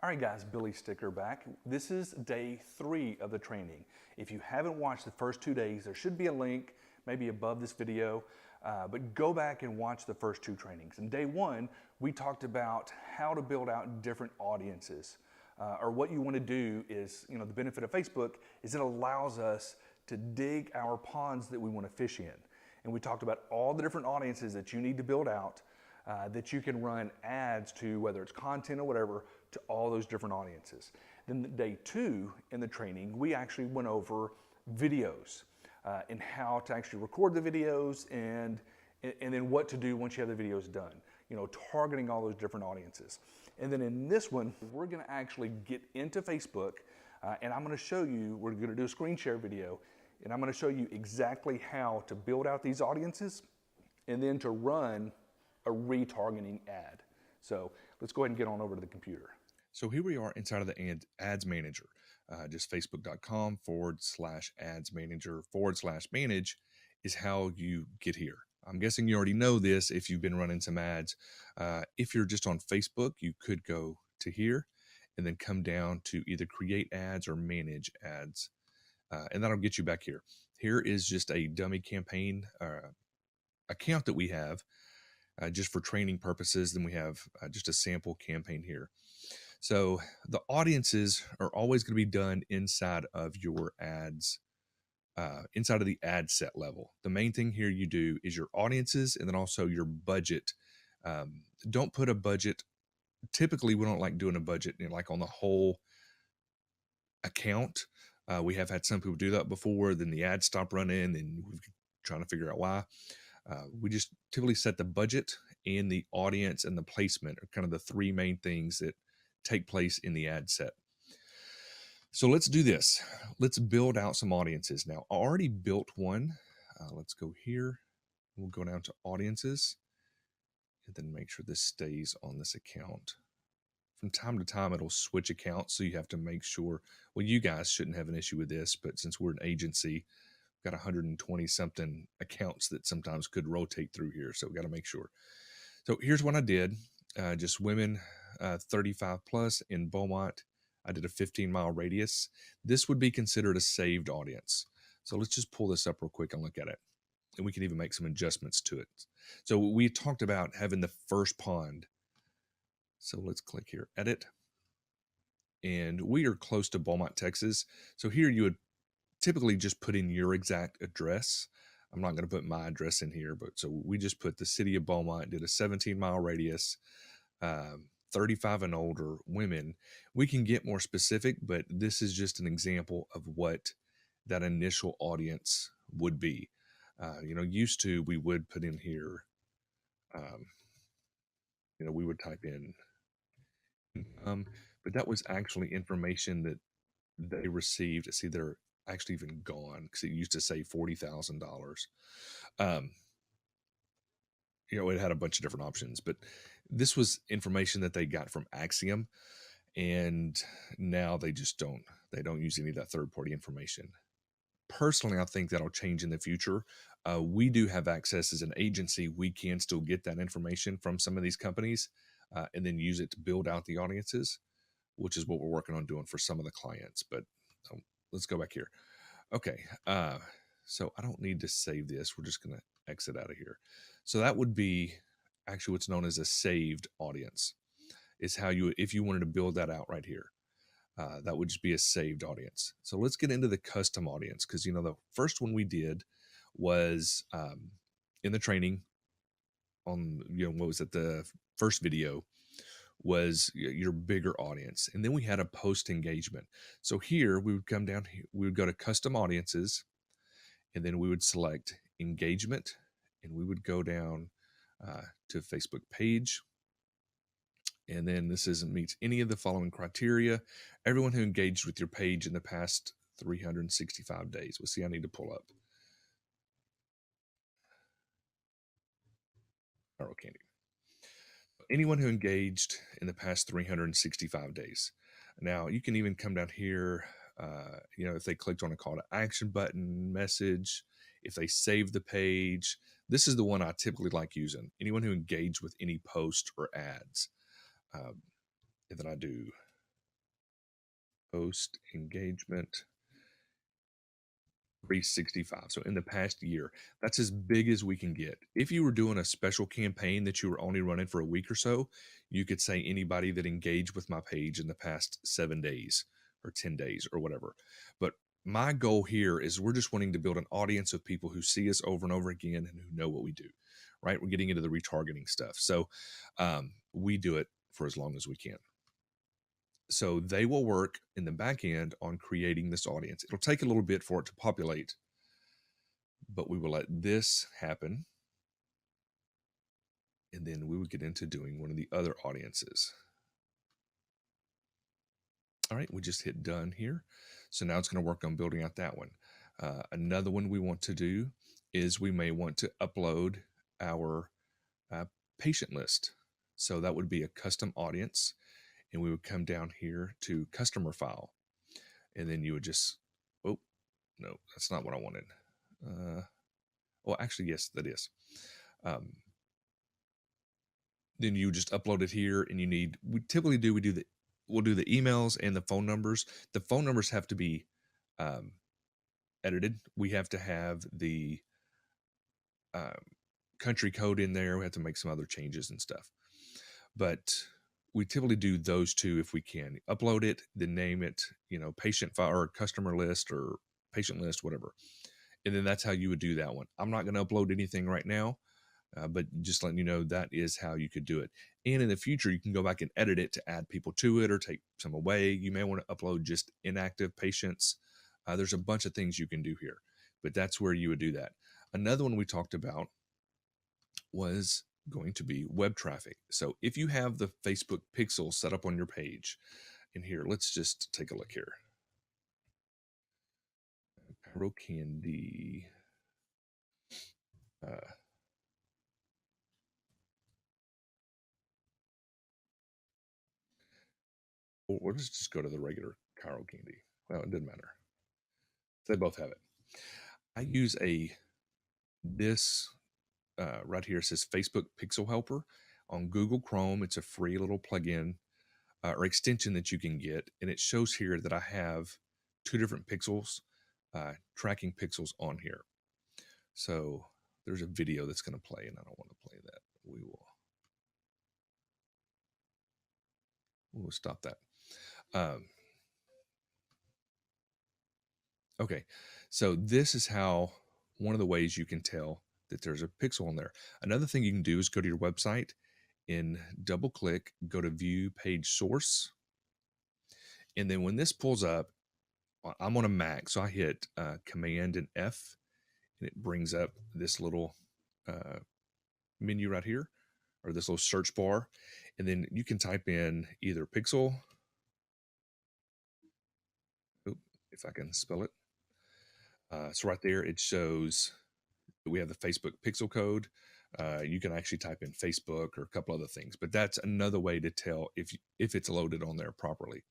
All right, guys, Billy Sticker back. This is day 3 of the training. If you haven't watched the first 2 days, there should be a link maybe above this video, but go back and watch the first 2 trainings. In day 1, we talked about how to build out different audiences. Or what you want to do is, the benefit of Facebook is it allows us to dig our ponds that we want to fish in. And we talked about all the different audiences that you need to build out that you can run ads to, whether it's content or whatever, to all those different audiences. Then day 2 in the training, we actually went over videos and how to actually record the videos and then what to do once you have the videos done, targeting all those different audiences. And then in this one, we're gonna actually get into Facebook and I'm gonna show you, we're gonna do a screen share video, and I'm gonna show you exactly how to build out these audiences and then to run a retargeting ad. So let's go ahead and get on over to the computer. So here we are inside of the ads manager, just facebook.com/ads manager/manage is how you get here. I'm guessing you already know this if you've been running some ads. If you're just on Facebook, you could go to here and then come down to either create ads or manage ads. And that'll get you back here. Here is just a dummy campaign account that we have just for training purposes. Then we have just a sample campaign here. So the audiences are always going to be done inside of your ads, inside of the ad set level. The main thing here you do is your audiences and then also your budget. Don't put a budget. Typically, we don't like doing a budget like on the whole account. We have had some people do that before, then the ads stop running and we're trying to figure out why. We just typically set the budget and the audience and the placement are kind of the 3 main things that take place in the ad set. So let's do this. Let's build out some audiences. Now, I already built one. Let's go here. We'll go down to audiences and then make sure this stays on this account. From time to time, it'll switch accounts. So you have to make sure, well, you guys shouldn't have an issue with this, but since we're an agency, got 120 something accounts that sometimes could rotate through here. So we got to make sure. So here's what I did. Just women 35 plus in Beaumont. I did a 15-mile radius. This would be considered a saved audience. So let's just pull this up real quick and look at it. And we can even make some adjustments to it. So we talked about having the first pond. So let's click here, edit. And we are close to Beaumont, Texas. So here you would typically just put in your exact address. I'm not going to put my address in here, but so we just put the city of Beaumont, did a 17-mile radius, 35 and older women. We can get more specific, but this is just an example of what that initial audience would be. Used to, we would put in here, we would type in, but that was actually information that they received. See, they're actually even gone because it used to say $40,000. It had a bunch of different options, but this was information that they got from Axiom, and now they don't use any of that third-party information. Personally, I think that'll change in the future. We do have access as an agency. We can still get that information from some of these companies and then use it to build out the audiences, which is what we're working on doing for some of the clients. But let's go back here. Okay, so I don't need to save this. We're just going to exit out of here. So that would be actually what's known as a saved audience. Is how if you wanted to build that out right here, that would just be a saved audience. So let's get into the custom audience because the first one we did was in the training on what was it, the first video was your bigger audience. And then we had a post engagement. So here we would come down, we would go to custom audiences, and then we would select engagement, and we would go down to Facebook page. And then this meets any of the following criteria. Everyone who engaged with your page in the past 365 days. We'll see, I need to pull up. Arrow candy. Anyone who engaged in the past 365 days. Now, you can even come down here, if they clicked on a call to action button, message, if they saved the page. This is the one I typically like using. Anyone who engaged with any post or ads. And then I do post engagement 365. So in the past year, that's as big as we can get. If you were doing a special campaign that you were only running for a week or so, you could say anybody that engaged with my page in the past 7 days or 10 days or whatever. But my goal here is we're just wanting to build an audience of people who see us over and over again and who know what we do, right? We're getting into the retargeting stuff. So we do it for as long as we can. So they will work in the back end on creating this audience. It'll take a little bit for it to populate, but we will let this happen. And then we would get into doing one of the other audiences. All right, we just hit done here. So now it's going to work on building out that one. Another one we want to do is we may want to upload our patient list. So that would be a custom audience. And we would come down here to customer file. And then you would just, oh, no, that's not what I wanted. Well, actually, yes, that is. Then you just upload it here, and we typically we'll do the emails and the phone numbers. The phone numbers have to be edited. We have to have the country code in there. We have to make some other changes and stuff. But we typically do those two if we can. Upload it, then name it, patient file or customer list or patient list, whatever. And then that's how you would do that one. I'm not going to upload anything right now, but just letting you know that is how you could do it. And in the future, you can go back and edit it to add people to it or take some away. You may want to upload just inactive patients. There's a bunch of things you can do here, but that's where you would do that. Another one we talked about was going to be web traffic. So if you have the Facebook pixel set up on your page, and here, let's just take a look here. Cairo Candy. Or let's just go to the regular Cairo Candy. Well, it didn't matter. They both have it. I use this right here. It says Facebook Pixel Helper on Google Chrome. It's a free little plugin or extension that you can get, and it shows here that I have two different pixels, tracking pixels on here. So there's a video that's going to play, and I don't want to play that. We'll stop that. Okay, so this is how one of the ways you can tell that there's a pixel on there. Another thing you can do is go to your website and double click, go to view page source. And then when this pulls up, I'm on a Mac, so I hit Command and F, and it brings up this little menu right here, or this little search bar. And then you can type in either pixel, if I can spell it. So right there, it shows that we have the Facebook pixel code. You can actually type in Facebook or a couple other things, but that's another way to tell if it's loaded on there properly.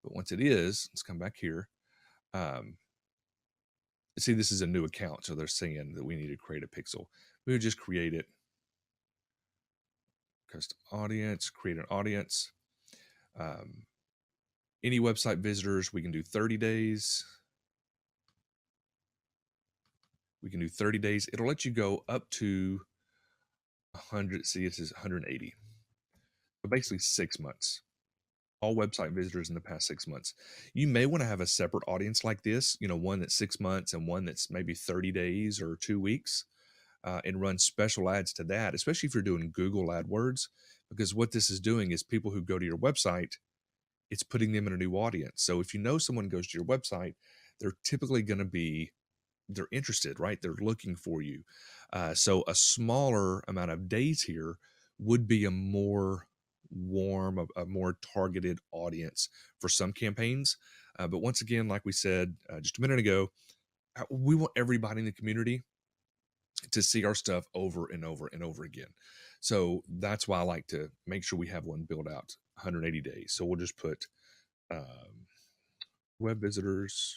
But once it is, let's come back here. See, this is a new account, so they're saying that we need to create a pixel. We would just create it. Custom audience, create an audience. Any website visitors, we can do 30 days. We can do 30 days. It'll let you go up to 100. See, this is 180. So basically 6 months. All website visitors in the past 6 months. You may want to have a separate audience like this, one that's 6 months and one that's maybe 30 days or 2 weeks, and run special ads to that, especially if you're doing Google AdWords, because what this is doing is people who go to your website, it's putting them in a new audience. So if someone goes to your website, they're typically going to be, they're interested, right? They're looking for you. So a smaller amount of days here would be a more warm, a more targeted audience for some campaigns. But once again, like we said just a minute ago, we want everybody in the community to see our stuff over and over and over again. So that's why I like to make sure we have one built out 180 days. So we'll just put web visitors.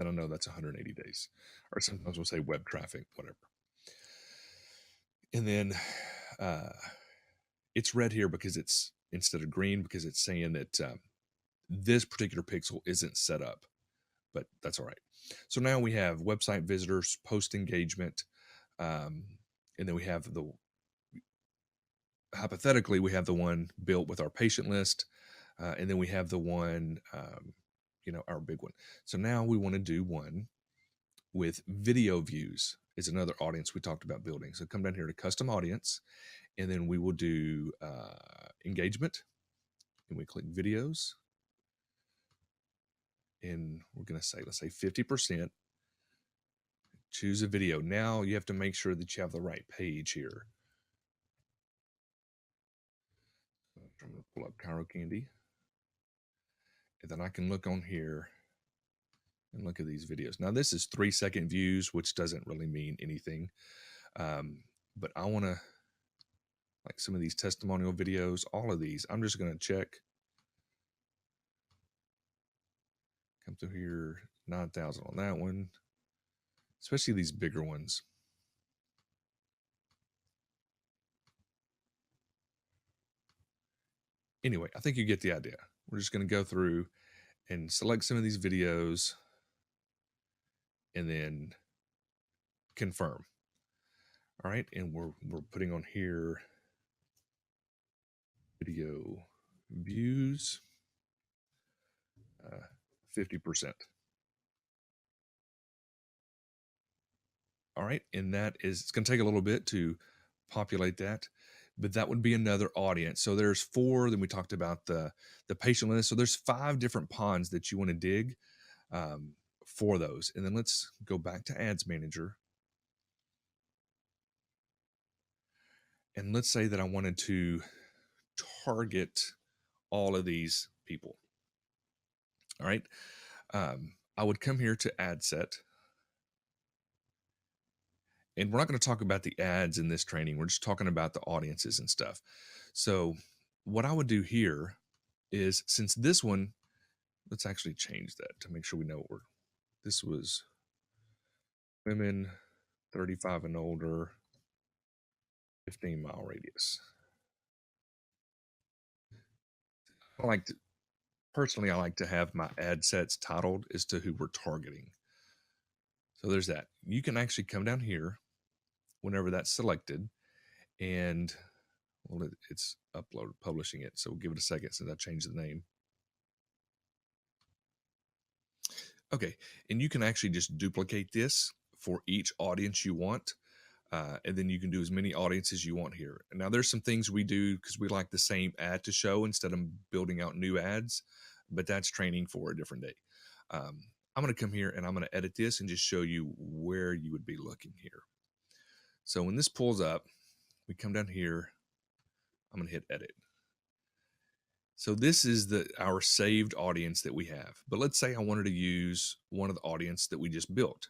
I don't know, that's 180 days. Or sometimes we'll say web traffic, whatever. And then It's red here because it's instead of green because it's saying that this particular pixel isn't set up, but that's all right. So now we have website visitors, post engagement, and then we have the, hypothetically, we have the one built with our patient list, and then we have the one, our big one. So now we want to do one with video views is another audience we talked about building. So come down here to custom audience, and then we will do engagement, and we click videos, and we're going to say, let's say 50%. Choose a video. Now you have to make sure that you have the right page here. I'm going to pull up Cairo Candy, and then I can look on here and look at these videos. Now this is 3-second views, which doesn't really mean anything. But I want to, like some of these testimonial videos, all of these, I'm just going to check. Come through here, 9,000 on that one, especially these bigger ones. Anyway, I think you get the idea. We're just going to go through and select some of these videos and then confirm. All right, and we're putting on here video views, 50%. All right, and that is, it's going to take a little bit to populate that, but that would be another audience. So there's 4. Then we talked about the patient list. So there's 5 different ponds that you want to dig for those. And then let's go back to Ads Manager. And let's say that I wanted to target all of these people. All right. I would come here to Ad Set. And we're not going to talk about the ads in this training. We're just talking about the audiences and stuff. So what I would do here is, since this one, let's actually change that to make sure we know what this was women 35 and older, 15-mile radius. Personally, I like to have my ad sets titled as to who we're targeting. So there's that. You can actually come down here whenever that's selected, and well, it's uploaded, publishing it. So we'll give it a second since I changed the name. Okay, and you can actually just duplicate this for each audience you want. And then you can do as many audiences you want here. And now there's some things we do because we like the same ad to show instead of building out new ads, but that's training for a different day. I'm going to come here and I'm going to edit this and just show you where you would be looking here. So when this pulls up, we come down here, I'm going to hit edit. So this is our saved audience that we have. But let's say I wanted to use one of the audience that we just built.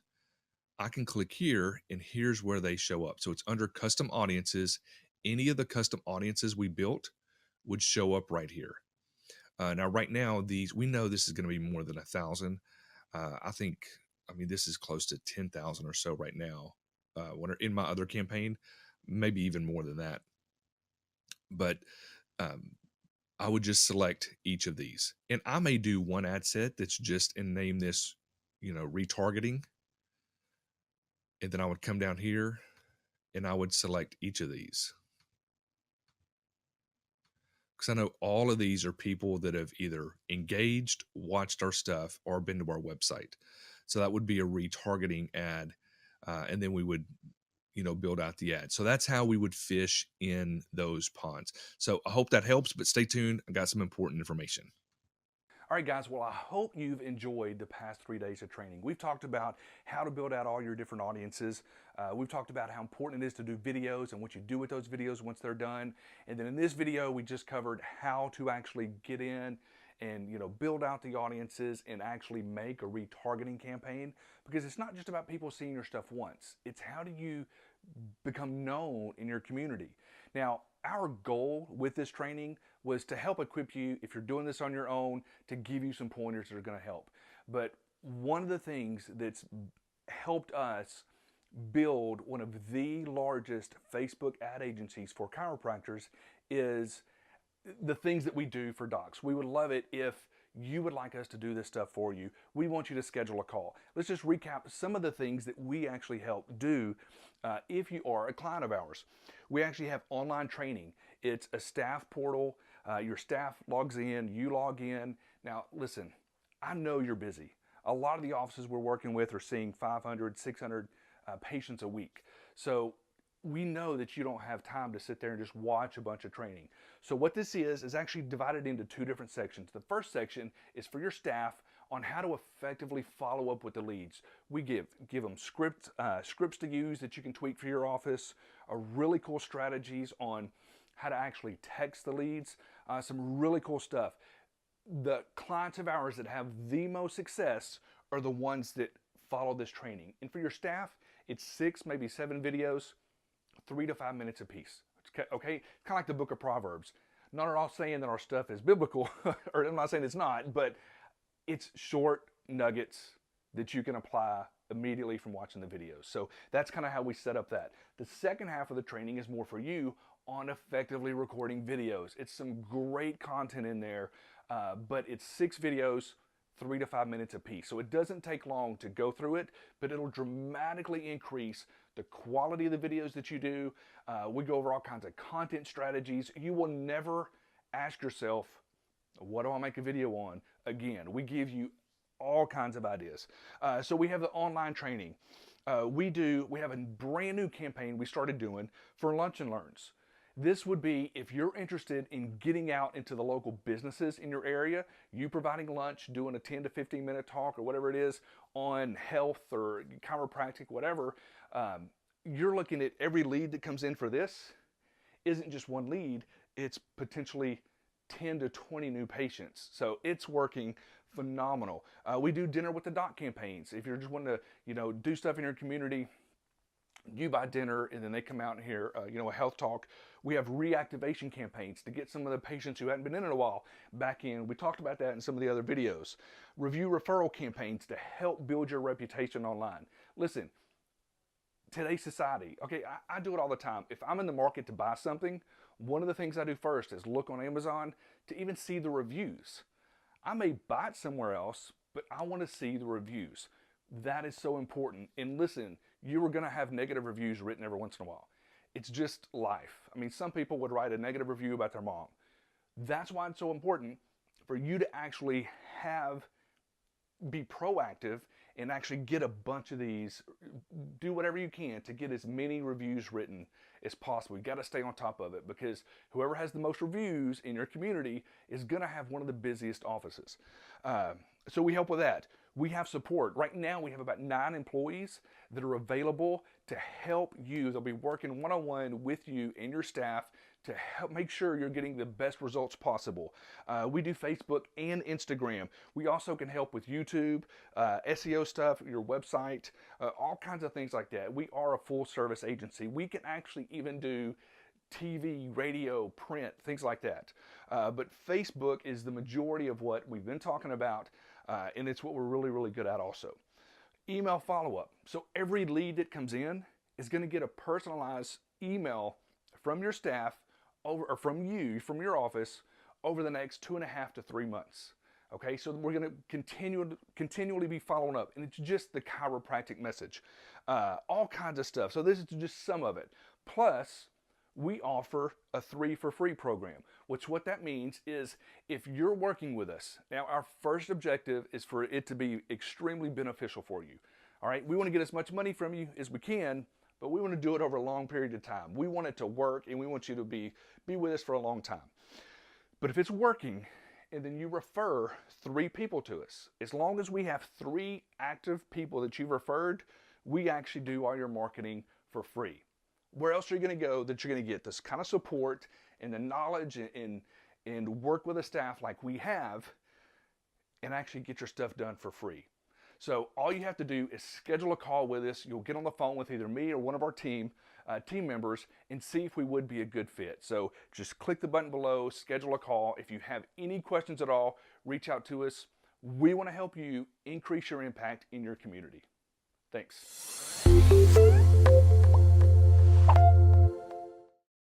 I can click here, and here's where they show up. So it's under custom audiences. Any of the custom audiences we built would show up right here. Now, right now, we know this is going to be more than 1,000. I mean, this is close to 10,000 or so right now. In my other campaign, maybe even more than that. But I would just select each of these, and I may do one ad set that's just and name this, retargeting. And then I would come down here and I would select each of these, because I know all of these are people that have either engaged, watched our stuff, or been to our website. So that would be a retargeting ad. And then we would, build out the ad. So that's how we would fish in those ponds. So I hope that helps, but stay tuned. I got some important information. All right, guys, well, I hope you've enjoyed the past 3 days of training. We've talked about how to build out all your different audiences. We've talked about how important it is to do videos and what you do with those videos once they're done. And then in this video, we just covered how to actually get in and build out the audiences and actually make a retargeting campaign, because it's not just about people seeing your stuff once. It's how do you become known in your community. Now, our goal with this training was to help equip you, if you're doing this on your own, to give you some pointers that are going to help. But one of the things that's helped us build one of the largest Facebook ad agencies for chiropractors is the things that we do for docs. We would love it if you would like us to do this stuff for you. We want you to schedule a call. Let's just recap some of the things that we actually help do if you are a client of ours. We actually have online training. It's a staff portal. Your staff logs in, you log in. Now, listen, I know you're busy. A lot of the offices we're working with are seeing 500, 600 patients a week. So we know that you don't have time to sit there and just watch a bunch of training. So what this is actually divided into two different sections. The first section is for your staff on how to effectively follow up with the leads. We give them scripts to use that you can tweak for your office, really cool strategies on how to actually text the leads, some really cool stuff. The clients of ours that have the most success are the ones that follow this training. And for your staff, it's 6, maybe 7 videos, 3 to 5 minutes a piece. Okay, kind of like the book of Proverbs. Not at all saying that our stuff is biblical, or I'm not saying it's not, but it's short nuggets that you can apply immediately from watching the videos. So that's kind of how we set up that. The second half of the training is more for you on effectively recording videos. It's some great content in there, but it's 6 videos, 3 to 5 minutes a piece. So it doesn't take long to go through it, but it'll dramatically increase the quality of the videos that you do. We go over all kinds of content strategies. You will never ask yourself, what do I make a video on? Again, we give you all kinds of ideas. So we have the online training. We have a brand new campaign we started doing for Lunch and Learns. This would be if you're interested in getting out into the local businesses in your area, you providing lunch, doing a 10 to 15 minute talk or whatever it is on health or chiropractic, whatever, you're looking at every lead that comes in for this isn't just one lead, it's potentially 10 to 20 new patients. So it's working phenomenal. We do dinner with the doc campaigns. If you're just wanting to, do stuff in your community, you buy dinner and then they come out and hear, a health talk. We have reactivation campaigns to get some of the patients who hadn't been in a while back in. We talked about that in some of the other videos. Review referral campaigns to help build your reputation online. Listen, today's society, okay, I do it all the time. If I'm in the market to buy something, one of the things I do first is look on Amazon to even see the reviews. I may buy it somewhere else, but I want to see the reviews. That is so important. And listen, you are going to have negative reviews written every once in a while. It's just life. I mean, some people would write a negative review about their mom. That's why it's so important for you to actually be proactive and actually get a bunch of these. Do whatever you can to get as many reviews written as possible. You got to stay on top of it because whoever has the most reviews in your community is going to have one of the busiest offices. So we help with that. We have support. Right now we have about 9 employees that are available to help you. They'll be working one-on-one with you and your staff to help make sure you're getting the best results possible. We do Facebook and Instagram. We also can help with YouTube, SEO stuff, your website, all kinds of things like that. We are a full service agency. We can actually even do TV, radio, print, things like that. But Facebook is the majority of what we've been talking about, and it's what we're really, really good at also. Email follow-up. So every lead that comes in is going to get a personalized email from your staff or from your office over the next 2.5 to 3 months. Okay, so we're going to continually be following up, and it's just the chiropractic message, all kinds of stuff. So this is just some of it. Plus, we offer a 3 for free program, which what that means is if you're working with us, now our first objective is for it to be extremely beneficial for you. All right, we want to get as much money from you as we can, but we want to do it over a long period of time. We want it to work, and we want you to be with us for a long time. But if it's working, and then you refer 3 people to us, as long as we have 3 active people that you've referred, we actually do all your marketing for free. Where else are you going to go that you're going to get this kind of support and the knowledge and work with a staff like we have and actually get your stuff done for free? So all you have to do is schedule a call with us. You'll get on the phone with either me or one of our team members and see if we would be a good fit. So just click the button below, schedule a call. If you have any questions at all, reach out to us. We want to help you increase your impact in your community. Thanks.